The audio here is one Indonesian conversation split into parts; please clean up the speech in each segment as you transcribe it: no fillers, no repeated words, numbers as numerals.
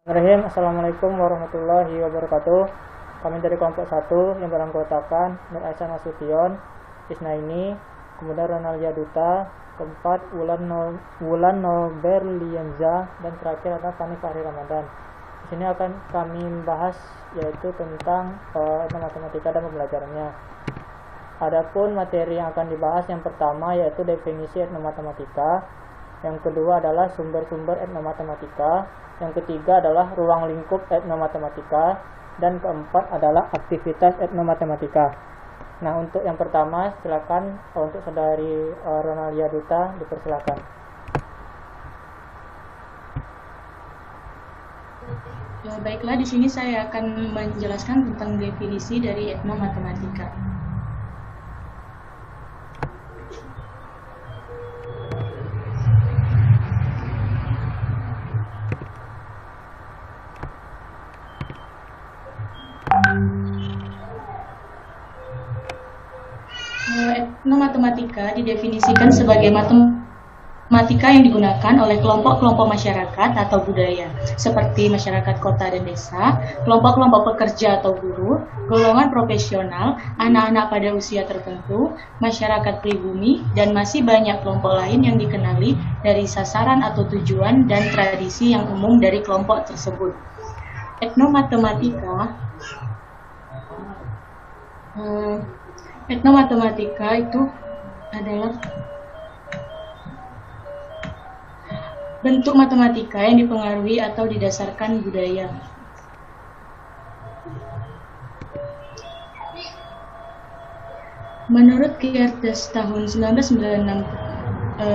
Bismillahirrahmanirrahim. Assalamualaikum warahmatullahi wabarakatuh. Kami dari kelompok 1 yang beranggotakan Nur Aisyah Nasution, Isnaini, kemudian Ronaldia Duta, keempat Wulan Noberlienza, dan terakhir adalah Fani Fahri Ramadan. Di sini akan kami membahas yaitu tentang matematika dan pembelajarannya. Adapun materi yang akan dibahas yang pertama yaitu definisi etnomatematika, yang kedua adalah sumber-sumber etnomatematika, yang ketiga adalah ruang lingkup etnomatematika, dan keempat adalah aktivitas etnomatematika. Nah, untuk yang pertama silakan untuk saudari Ronaldia Duta dipersilakan. Baiklah, di sini saya akan menjelaskan tentang definisi dari etnomatematika. Etnomatematika didefinisikan sebagai matematika yang digunakan oleh kelompok-kelompok masyarakat atau budaya, seperti masyarakat kota dan desa, kelompok-kelompok pekerja atau buruh, golongan profesional, anak-anak pada usia tertentu, masyarakat pribumi, dan masih banyak kelompok lain yang dikenali dari sasaran atau tujuan dan tradisi yang umum dari kelompok tersebut. Etnomatematika itu adalah bentuk matematika yang dipengaruhi atau didasarkan budaya. Menurut Geertz tahun 1996,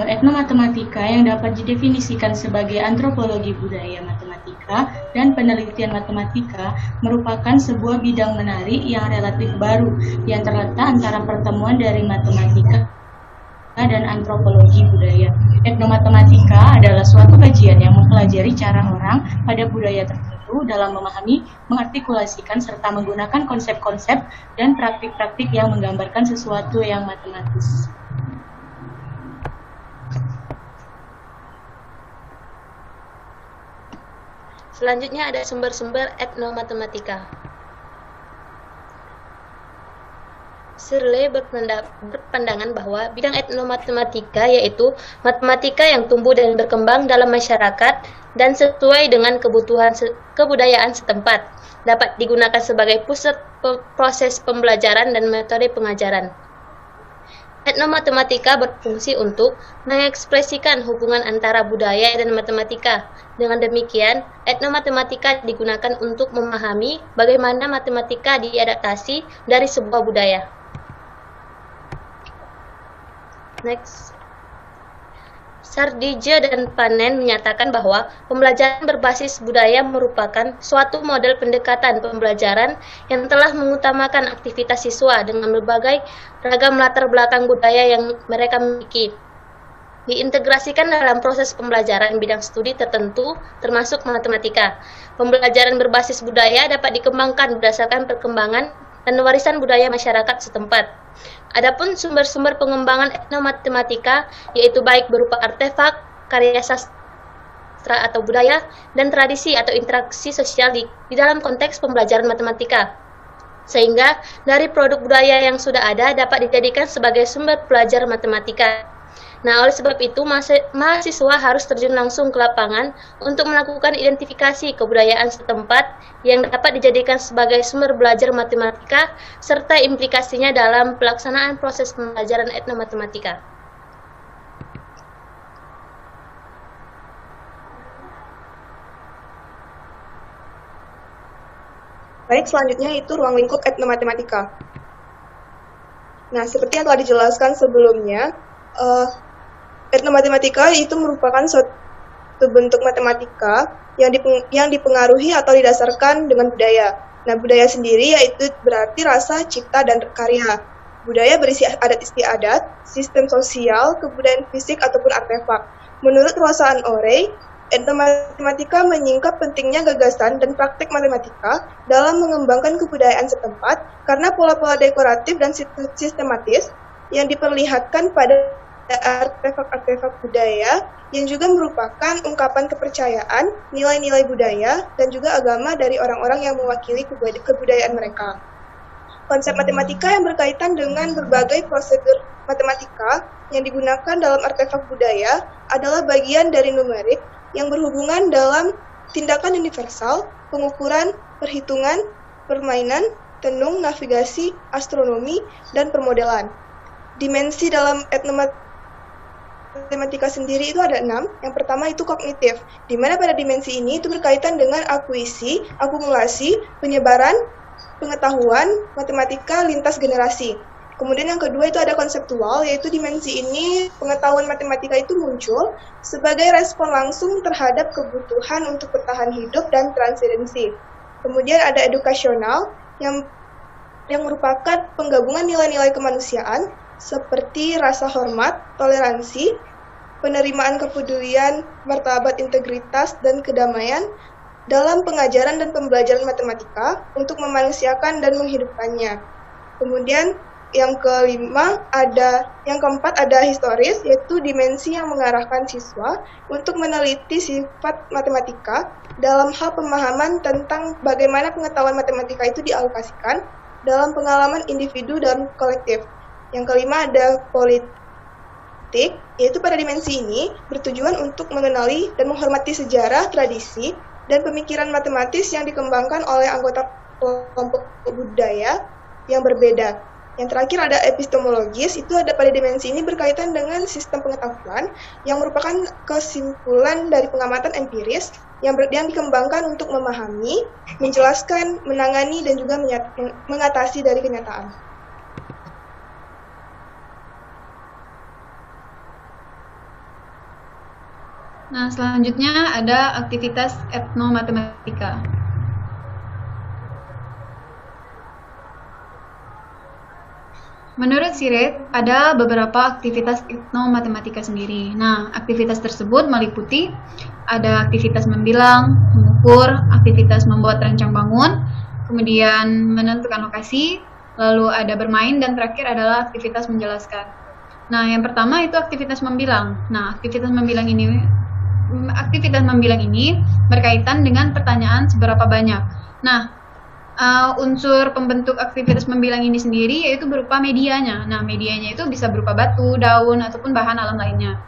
etnomatematika yang dapat didefinisikan sebagai antropologi budaya matematika dan penelitian matematika merupakan sebuah bidang menarik yang relatif baru yang terletak antara pertemuan dari matematika dan antropologi budaya. Etnomatematika adalah suatu kajian yang mempelajari cara orang pada budaya tertentu dalam memahami, mengartikulasikan, serta menggunakan konsep-konsep dan praktik-praktik yang menggambarkan sesuatu yang matematis. Selanjutnya ada sumber-sumber etnomatematika. Searle berpandangan bahwa bidang etnomatematika yaitu matematika yang tumbuh dan berkembang dalam masyarakat dan sesuai dengan kebutuhan kebudayaan setempat, dapat digunakan sebagai pusat proses pembelajaran dan metode pengajaran. Etnomatematika berfungsi untuk mengekspresikan hubungan antara budaya dan matematika. Dengan demikian, etnomatematika digunakan untuk memahami bagaimana matematika diadaptasi dari sebuah budaya. Next. Sardije dan Panen menyatakan bahwa pembelajaran berbasis budaya merupakan suatu model pendekatan pembelajaran yang telah mengutamakan aktivitas siswa dengan berbagai ragam latar belakang budaya yang mereka miliki. Diintegrasikan dalam proses pembelajaran bidang studi tertentu, termasuk matematika. Pembelajaran berbasis budaya dapat dikembangkan berdasarkan perkembangan dan warisan budaya masyarakat setempat. Adapun sumber-sumber pengembangan etnomatematika yaitu baik berupa artefak, karya sastra atau budaya, dan tradisi atau interaksi sosial di dalam konteks pembelajaran matematika. Sehingga dari produk budaya yang sudah ada dapat dijadikan sebagai sumber belajar matematika. Nah, oleh sebab itu mahasiswa harus terjun langsung ke lapangan untuk melakukan identifikasi kebudayaan setempat yang dapat dijadikan sebagai sumber belajar matematika serta implikasinya dalam pelaksanaan proses pembelajaran etnomatematika. Baik, selanjutnya itu ruang lingkup etnomatematika. Nah, seperti yang telah dijelaskan sebelumnya, etnomatematika itu merupakan suatu bentuk matematika yang dipengaruhi atau didasarkan dengan budaya. Nah, budaya sendiri yaitu berarti rasa, cipta, dan karya. Budaya berisi adat istiadat, sistem sosial, kebudayaan fisik, ataupun artefak. Menurut Rosan Orey, etnomatematika menyingkap pentingnya gagasan dan praktik matematika dalam mengembangkan kebudayaan setempat karena pola-pola dekoratif dan sistematis yang diperlihatkan pada artefak-artefak budaya yang juga merupakan ungkapan kepercayaan, nilai-nilai budaya, dan juga agama dari orang-orang yang mewakili kebudayaan mereka. Konsep matematika yang berkaitan dengan berbagai prosedur matematika yang digunakan dalam artefak budaya adalah bagian dari numerik yang berhubungan dalam tindakan universal, pengukuran, perhitungan, permainan, tenung, navigasi, astronomi, dan permodelan. Dimensi dalam etnomatematika sendiri itu ada 6. Yang pertama itu kognitif, di mana pada dimensi ini itu berkaitan dengan akuisisi, akumulasi, penyebaran, pengetahuan matematika lintas generasi. Kemudian yang kedua itu ada konseptual, yaitu dimensi ini pengetahuan matematika itu muncul sebagai respon langsung terhadap kebutuhan untuk bertahan hidup dan transendensi. Kemudian ada edukasional yang merupakan penggabungan nilai-nilai kemanusiaan seperti rasa hormat, toleransi, penerimaan kepedulian, martabat integritas, dan kedamaian dalam pengajaran dan pembelajaran matematika untuk memanusiakan dan menghidupkannya. Kemudian yang keempat ada historis, yaitu dimensi yang mengarahkan siswa untuk meneliti sifat matematika dalam hal pemahaman tentang bagaimana pengetahuan matematika itu dialokasikan dalam pengalaman individu dan kolektif. Yang kelima ada politik, yaitu pada dimensi ini bertujuan untuk mengenali dan menghormati sejarah, tradisi, dan pemikiran matematis yang dikembangkan oleh anggota kelompok budaya yang berbeda. Yang terakhir ada epistemologis, itu ada pada dimensi ini berkaitan dengan sistem pengetahuan yang merupakan kesimpulan dari pengamatan empiris yang dikembangkan untuk memahami, menjelaskan, menangani, dan juga mengatasi dari kenyataan. Nah, selanjutnya ada aktivitas etnomatematika. Menurut Siret, ada beberapa aktivitas etnomatematika sendiri. Nah, aktivitas tersebut meliputi ada aktivitas membilang, mengukur, aktivitas membuat rancang bangun, kemudian menentukan lokasi, lalu ada bermain, dan terakhir adalah aktivitas menjelaskan. Nah, yang pertama itu aktivitas membilang. Nah, aktivitas membilang ini berkaitan dengan pertanyaan seberapa banyak. Nah, unsur pembentuk aktivitas membilang ini sendiri yaitu berupa medianya. Nah, medianya itu bisa berupa batu, daun, ataupun bahan alam lainnya.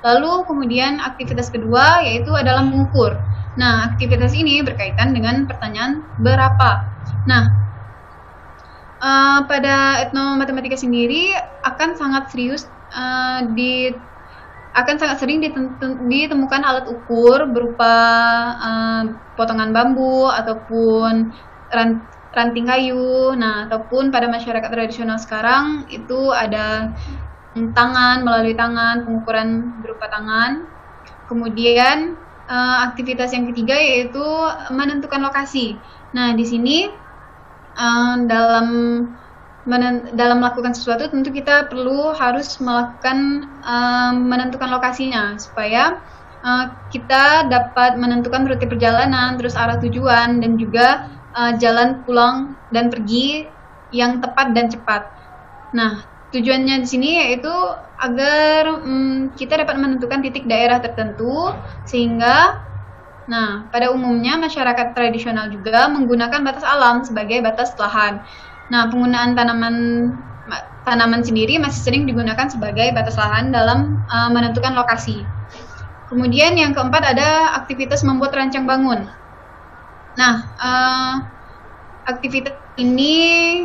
Lalu kemudian aktivitas kedua yaitu adalah mengukur. Nah, aktivitas ini berkaitan dengan pertanyaan berapa. Nah, pada etnomatematika sendiri akan sangat sering ditemukan alat ukur berupa potongan bambu ataupun ranting kayu. Nah, ataupun pada masyarakat tradisional sekarang itu ada melalui tangan, pengukuran berupa tangan. Kemudian aktivitas yang ketiga yaitu menentukan lokasi. Nah, di sini dalam melakukan sesuatu tentu kita harus melakukan menentukan lokasinya supaya kita dapat menentukan rute perjalanan, terus arah tujuan, dan juga jalan pulang dan pergi yang tepat dan cepat. Nah, tujuannya di sini yaitu agar kita dapat menentukan titik daerah tertentu sehingga pada umumnya masyarakat tradisional juga menggunakan batas alam sebagai batas lahan. Nah, penggunaan tanaman sendiri masih sering digunakan sebagai batas lahan dalam menentukan lokasi. Kemudian yang keempat ada aktivitas membuat rancang bangun. Nah, aktivitas ini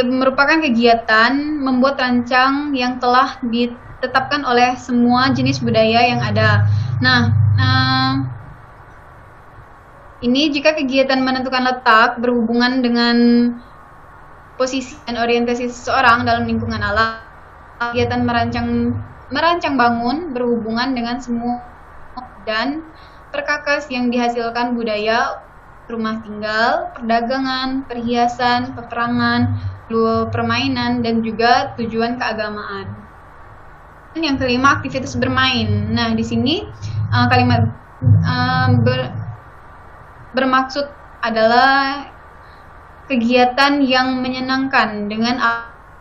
merupakan kegiatan membuat rancang yang telah ditetapkan oleh semua jenis budaya yang ada. Nah, ini jika kegiatan menentukan letak berhubungan dengan posisi dan orientasi seseorang dalam lingkungan alam, kegiatan merancang bangun berhubungan dengan semua dan perkakas yang dihasilkan budaya, rumah tinggal, perdagangan, perhiasan, peperangan, permainan, dan juga tujuan keagamaan. Yang kelima, aktivitas bermain. Nah, di sini kalimat bermaksud adalah kegiatan yang menyenangkan dengan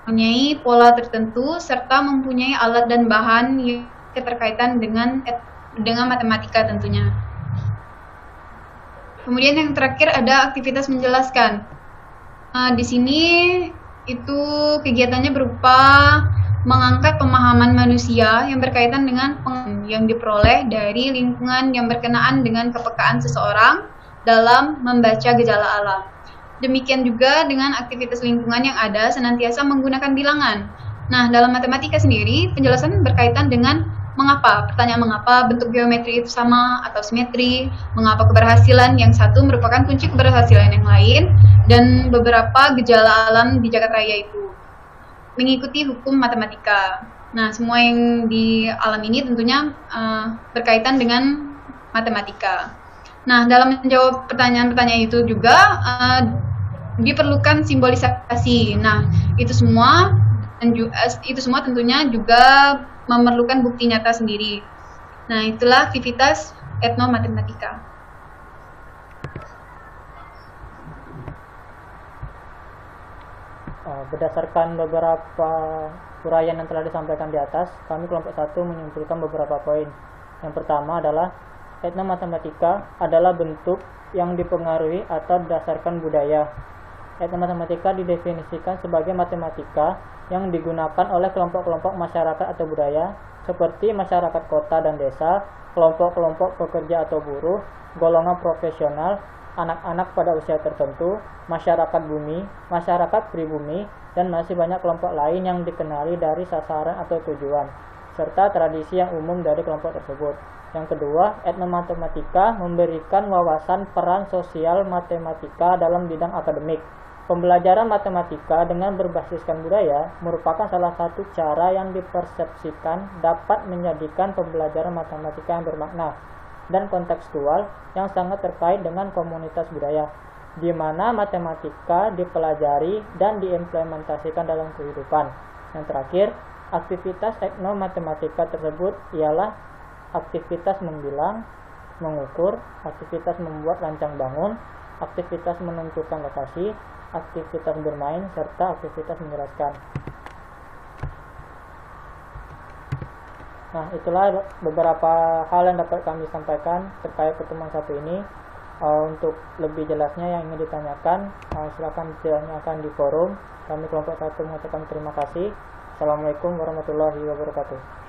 mempunyai pola tertentu serta mempunyai alat dan bahan yang keterkaitan dengan matematika tentunya. Kemudian yang terakhir ada aktivitas menjelaskan. Di sini itu kegiatannya berupa mengangkat pemahaman manusia yang berkaitan dengan pengetahuan yang diperoleh dari lingkungan yang berkenaan dengan kepekaan seseorang dalam membaca gejala alam. Demikian juga dengan aktivitas lingkungan yang ada senantiasa menggunakan bilangan. Nah, dalam matematika sendiri, penjelasan berkaitan dengan mengapa. Pertanyaan mengapa bentuk geometri itu sama atau simetri, mengapa keberhasilan yang satu merupakan kunci keberhasilan yang lain, dan beberapa gejala alam di jagat raya itu. Mengikuti hukum matematika. Nah, semua yang di alam ini tentunya berkaitan dengan matematika. Nah, dalam menjawab pertanyaan-pertanyaan itu juga diperlukan simbolisasi. Nah, itu semua tentunya juga memerlukan bukti nyata sendiri. Nah, itulah aktivitas etnomatematika. Berdasarkan beberapa uraian yang telah disampaikan di atas, kami kelompok 1 menyimpulkan beberapa poin. Yang pertama adalah etnomatematika adalah bentuk yang dipengaruhi atau berdasarkan budaya. Etnomatematika didefinisikan sebagai matematika yang digunakan oleh kelompok-kelompok masyarakat atau budaya seperti masyarakat kota dan desa, kelompok-kelompok pekerja atau buruh, golongan profesional, anak-anak pada usia tertentu, masyarakat bumi, masyarakat pribumi, dan masih banyak kelompok lain yang dikenali dari sasaran atau tujuan, serta tradisi yang umum dari kelompok tersebut. Yang kedua, etnomatematika memberikan wawasan peran sosial matematika dalam bidang akademik. Pembelajaran matematika dengan berbasiskan budaya merupakan salah satu cara yang dipersepsikan dapat menjadikan pembelajaran matematika yang bermakna dan kontekstual yang sangat terkait dengan komunitas budaya, di mana matematika dipelajari dan diimplementasikan dalam kehidupan. Yang terakhir, aktivitas etnomatematika tersebut ialah aktivitas membilang, mengukur, aktivitas membuat rancang bangun, aktivitas menentukan lokasi, aktivitas bermain, serta aktivitas menjelaskan. Nah, itulah beberapa hal yang dapat kami sampaikan terkait pertemuan satu ini. Untuk lebih jelasnya yang ingin ditanyakan, silakan ditanyakan di forum. Kami kelompok 1 mengucapkan terima kasih. Assalamualaikum warahmatullahi wabarakatuh.